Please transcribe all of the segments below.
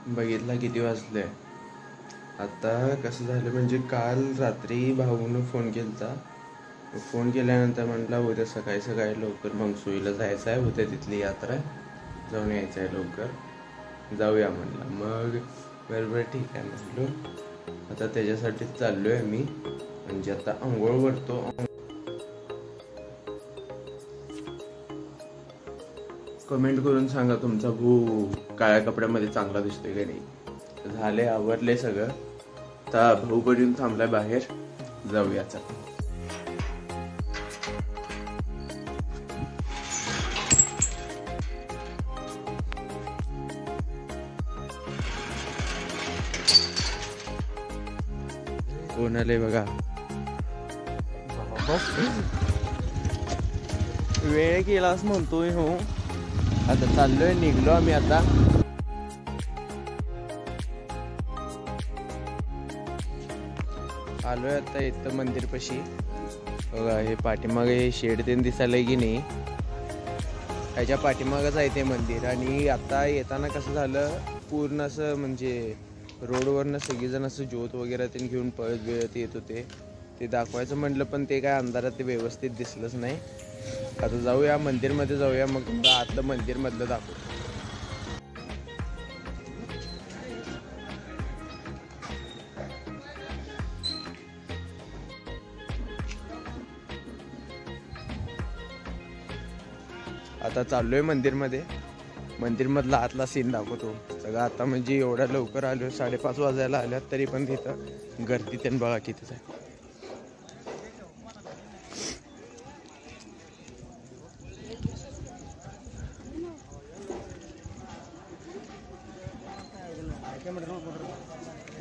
बघितला किती वाजले. आता कसं झालं म्हणजे काल रात्री भाऊनं फोन केला. फोन केल्यानंतर म्हटला उद्या सकाळी सकाळी लवकर मंगसुईला जायचं आहे, उद्या तिथली यात्रा जाऊन यायचं आहे, लवकर जाऊया म्हणला. मग बरोबर ठीक आहे म्हटलो. आता त्याच्यासाठीच चाललो आहे मी. म्हणजे आता आंघोळ करतो. कमेंट करून सांगा तुमचा भाऊ काळ्या कपड्यामध्ये चांगला दिसतोय का नाही. झाले, आवरले सगळं. आता भाऊ पण येऊन थांबलाय बाहेर, जाऊयाचा. कोण आले बघा. वेळ केलास म्हणतोय हो. आता चाललोय, निघलो आम्ही. आता आलोय आता इथं मंदिरपाशी बघा. हे पाठीमागे शेड तेन दिसायला की नाही, ह्याच्या पाठीमागच आहे ते मंदिर. आणि आता येताना कसं झालं, पूर्ण असं म्हणजे रोडवरनं सगळीजण असं ज्योत वगैरे ते घेऊन पळत वेळत येत होते. ते दाखवायचं म्हटलं पण ते काय अंधारात ते व्यवस्थित दिसलंच नाही. आता जाऊया मंदिरमध्ये, जाऊया मग आतलं मंदिरमधलं दाखवू. आता चाललोय मंदिरमध्ये. मंदिरमधला आतला सीन दाखवतो सगळं. आता म्हणजे एवढ्या लवकर आलो, 5:30 वाजायला आल्यात, तरी पण तिथं गर्दी त्यानं बघा कितीच आहे.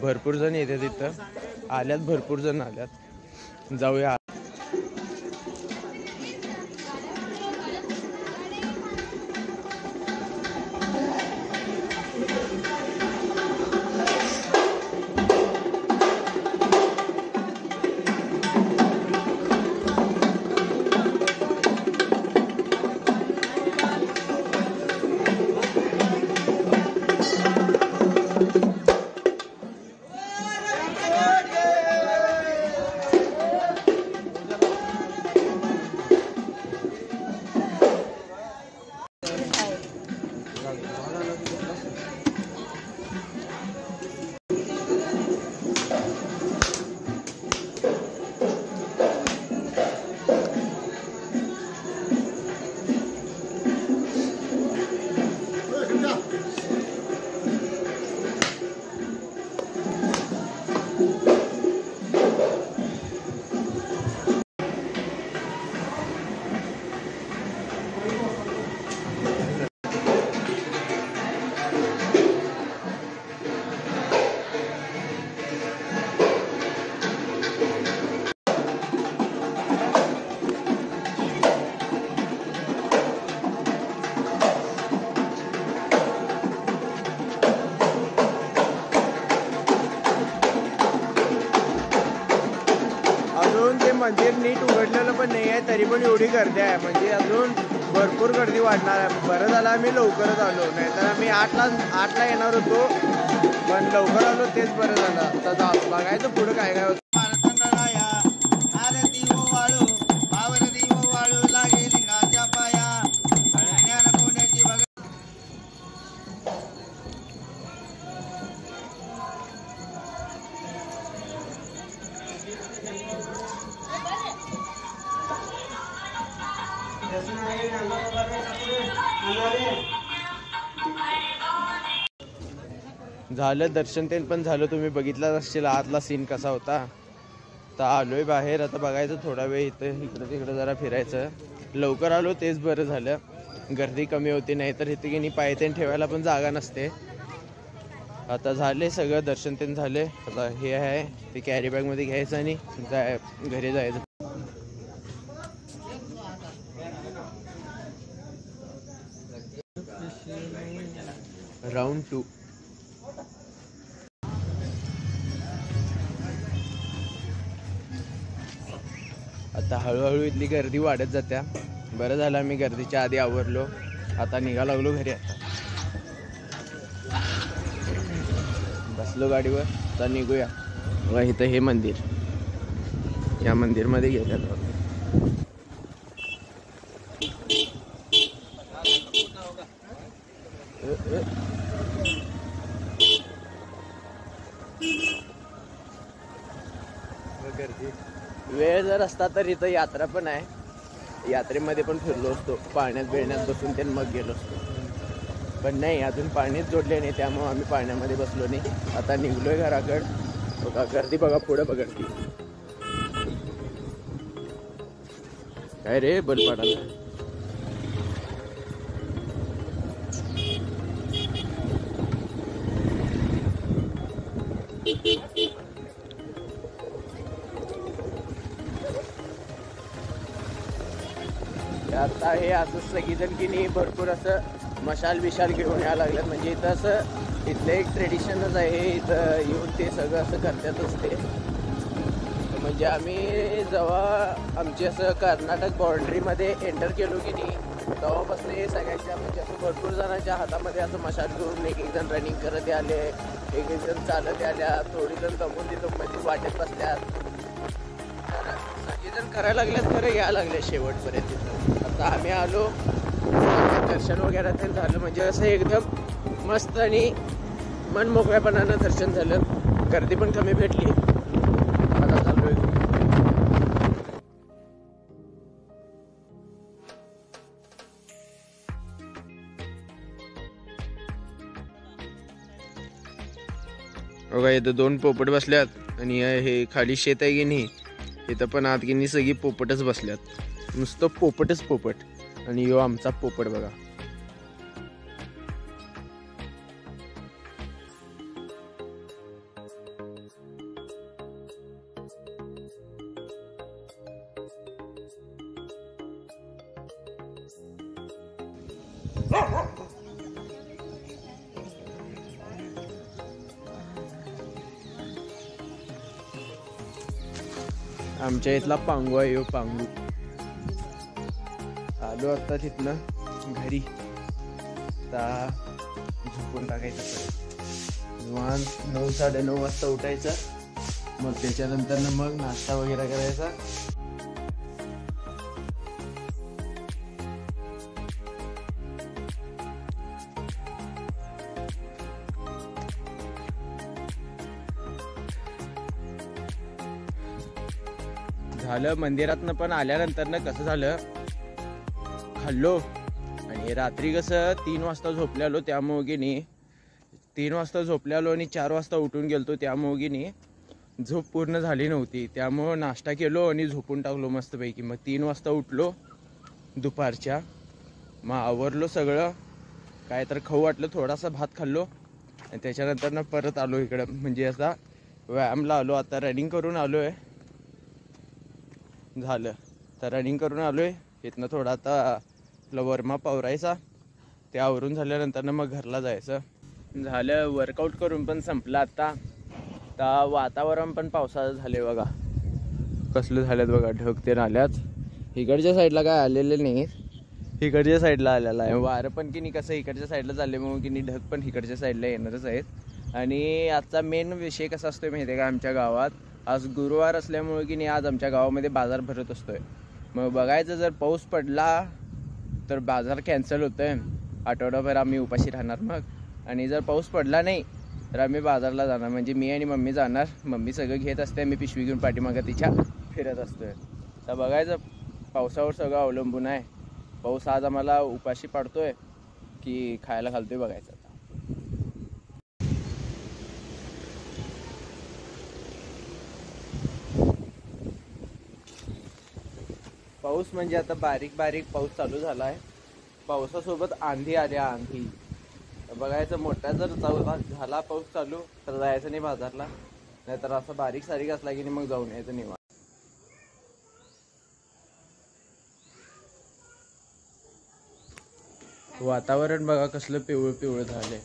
भरपूर जण येतात तिथं, आल्यात भरपूर जण आल्यात. जाऊया. मंदिर नीट उघडलेलं पण नाही आहे, तरी पण एवढी गर्दी आहे. म्हणजे अजून भरपूर गर्दी वाढणार आहे. बरं झालं आम्ही लवकरच आलो, नाहीतर आम्ही 8ला येणार होतो, पण लवकर आलो तेच बरं झालं. आता बघायचं पुढं काय काय होतं. झालं दर्शन ते पण झालं. तुम्ही बघितलं असशील आतला सीन कसा होता. तर आलोय बाहेर. आता बघायचं थोडा वेळ इथं इकडं तिकडं जरा फिरायचं. लवकर आलो तेच बरं झालं, गर्दी कमी होती. नाही तर इथे की नाही पायतेन ठेवायला पण जागा नसते. आता झाले सगळं, दर्शन ते झाले. आता हे आहे ते कॅरी बॅगमध्ये घ्यायचं आणि घरी जायचं. राऊंड 2. आता हळूहळू इथली गर्दी वाढत जात्या. बरं झालं आम्ही गर्दीच्या आधी आवरलो. आता निघा लागलो घरी. आता बसलो गाडीवर, आता निघूया. बघा इथं हे मंदिर, या मंदिरमध्ये गेल्यात. वेळ जर असता तर इथं यात्रा पण आहे, यात्रेमध्ये पण फिरलो असतो, पाण्यात बिळण्यात बसून ते मग गेलो असतो. पण नाही, अजून पाणीच जोडले नाही, त्यामुळे आम्ही पाण्यामध्ये बसलो नाही. आता निघलोय घराकडे. बघा गर्दी, बघा पुढे बघा ती काय रे बलपाडाला. आता हे असं सगळीजण की नाही भरपूर असं मशाल बिशाल घेऊन यायला लागल्यात. म्हणजे इथं असं इथलं एक ट्रेडिशनच आहे, इथं येऊन ते सगळं असं करतातच ते. म्हणजे आम्ही जेव्हा आमची असं कर्नाटक बाउंड्रीमध्ये एंटर केलो की नाही, तेव्हापासून हे सगळ्यांच्या म्हणजे असं भरपूर जणांच्या हातामध्ये असं मशाल घेऊन एक एक जण रनिंग करत आले, एक एक जण चालत आल्या, थोडी जण दमून तिथं मध्ये वाटेत बसल्यात. सगळेजण करायला लागल्यात, खरं यायला लागले शेवटपर्यंत. आता आम्ही आलो, दर्शन वगैरे ते झालं. म्हणजे असं एकदम मस्त आणि मन मोकळ्यापणानं दर्शन झालं. गर्दी पण कमी भेटली. आता चाललोय. बघा इथं 2 पोपट बसल्यात आणि हे खाली शेत आहे की नाही, इथं पण आत की नाही सगळी पोपटच बसल्यात. नुसतं पोपटच पोपट. आणि यो आमचा पोपट बघा. आमच्या इथला पांगू आहे, यो पांगू. आलो आता तिथनं घरी. आता झोपून टाकायचं. निवांत 9 साडेनऊ वाजता उठायचं. मग त्याच्यानंतर मग नाश्ता वगैरे करायचा. झालं. मंदिरातनं पण आल्यानंतर कसं झालं, खाल्लो आणि रात्री कसं 3 वाजता झोपलेलो, त्यामुळे की नाही 3 वाजता झोपलेलो आणि 4 वाजता उठून गेलतो, त्यामुळे की नाही झोप पूर्ण झाली नव्हती. त्यामुळं नाश्ता केलो आणि झोपून टाकलो मस्तपैकी. मग 3 वाजता उठलो दुपारच्या. मग आवरलो सगळं, काय तर खाऊ वाटलं, थोडासा भात खाल्लो आणि त्याच्यानंतर परत आलो इकडं. म्हणजे असा व्यायामला आलो. आता रनिंग करून आलो आहे. झालं तर रनिंग करून आलो आहे. इथनं थोडा आता आपला वरमाप आवरायचा, ते आवरून झाल्यानंतर मग घरला जायचं. झालं वर्कआउट करून पण संपलं. आता वातावरण पण पावसाचं झाले बघा, कसलं झाल्यात बघा. ढग ते आल्यात. इकडच्या साईडला काय आलेले नाही, इकडच्या साईडला आलेला आहे. वारं पण की नाही कसं इकडच्या साईडला झाले, मग की नाही ढग पण इकडच्या साईडला येणारच आहेत. आणि आजचा मेन विषय कसा असतोय माहिती आहे का, आमच्या गावात आज गुरुवार असल्यामुळे की नाही आज आमच्या गावामध्ये बाजार भरत असतोय. मग बघायचं, जर पाऊस पडला तर बाजार कॅन्सल होतोय, आठवडाभर आम्ही उपाशी राहणार. मग आणि जर पाऊस पडला नाही तर आम्ही बाजारला जाणार. म्हणजे मी आणि मम्मी जाणार. मम्मी सगळं घेत असते, मी पिशवी घेऊन पाठीमागं तिच्या फिरत असतोय. तर बघायचं, पावसावर सगळं अवलंबून आहे. पाऊस आज आम्हाला उपाशी पाडतोय की खायला घालतोय, बघायचं. पाऊस म्हणजे आता बारीक बारीक पाऊस चालू झाला आहे. पावसासोबत आंधी आल्या, आंधी. बघायचं, मोठा जर झाला पाऊस चालू तर जायचं नाही बाजारला, नाहीतर असं बारीक सारीक असला की मग जाऊन यायचं निवांत. वातावरण बघा कसलं पिवळं पिवळं झालंय.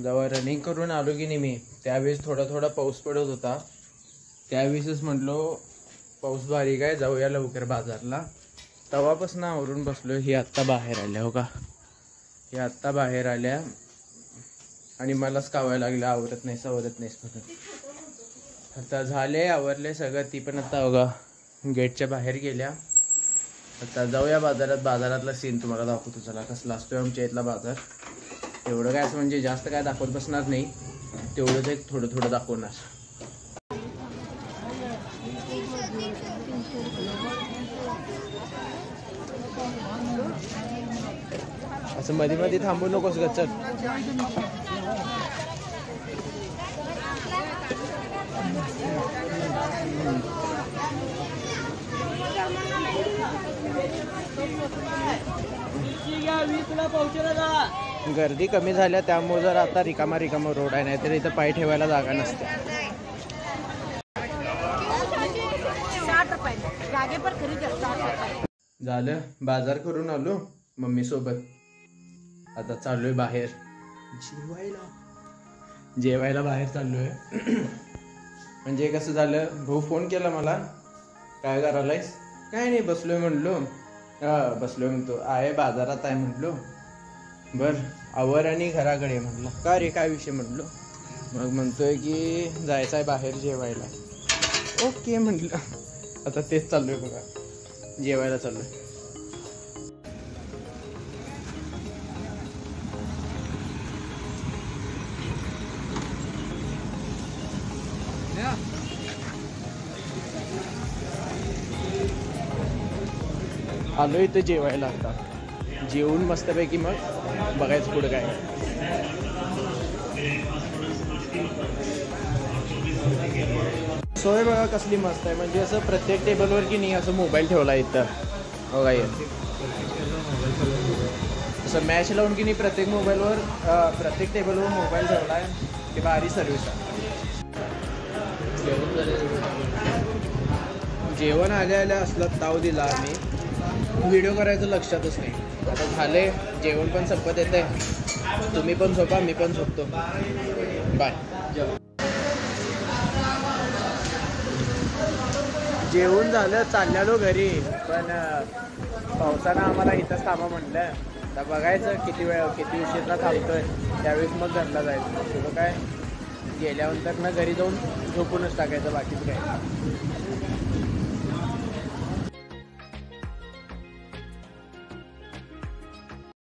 जेव्हा रनिंग करून आलो की नाही मी, त्यावेळेस थोडा थोडा पाऊस पडत होता. त्यावेळेसच म्हटलो पाऊस बारीक आहे, जाऊया लवकर बाजारला. तवापासून आवरून बसलो. ही आत्ता बाहेर आल्या हो का, ही आत्ता बाहेर आल्या. आणि मलाच कावायला लागलं आवरत नाहीस म्हणून. आता झाले आवरले सगळं. ती पण आता बघा गेटच्या बाहेर गेल्या. आता जाऊया बाजारात. बाजारातला सीन तुम्हाला दाखवतो चला कसला असतोय आमच्या इथला बाजार. एवढं काय असं म्हणजे जास्त काय दाखवत बसणार नाही, तेवढंच एक थोडं थोडं दाखवणार. असं मध्ये मध्ये थांबू नकोस ग, चल. गर्दी कमी झाल्या त्यामुळे जर आता रिकामा रोड आहे, नाहीतर इथं पाय ठेवायला जागा नसते. झालं बाजार करून आलो मम्मी सोबत. आता चाललोय बाहेर जेवायला बाहेर चाललोय. म्हणजे कसं झालं, भाऊ फोन केला मला, काय करायलायस? काय नाही बसलोय म्हणलो. बसलोय म्हणतो, आहे बाजारात आहे म्हटलो. बर आवर आणि घराकडे म्हटलं. का रे काय विषय म्हटलो. मग म्हणतोय की जायचं आहे बाहेर जेवायला. ओके म्हटलं. आता तेच चाललोय बघा, जेवायला चाललोय. आलो इथं जेवायला. आता जेवून मस्तपैकी मग बघायचं पुढं काय. सोय बघा कसली मस्त आहे. म्हणजे असं प्रत्येक टेबलवर की नाही असं मोबाईल ठेवला इथं बघा. असं मॅच लावून की नाही प्रत्येक मोबाईलवर प्रत्येक टेबलवर मोबाईल ठेवला आहे. की भारी सर्विस आहे. जेवण आल्या असलं ताव दिला आम्ही. व्हिडिओ करायचं लक्षातच नाही. आता झाले जेवण पण संपत येते. तुम्ही पण झोपा, मी पण झोपतो. बाय. जेवण झालं चाललेलो घरी, पण पावसानं आम्हाला इथंच थांबा म्हटलं. आता बघायचं किती उशीरला थांबतोय, त्यावेळेस मग घरला जायचं. तुझं काय गेल्यानंतर ना घरी जाऊन झोपूनच टाकायचं, बाकीचं काय.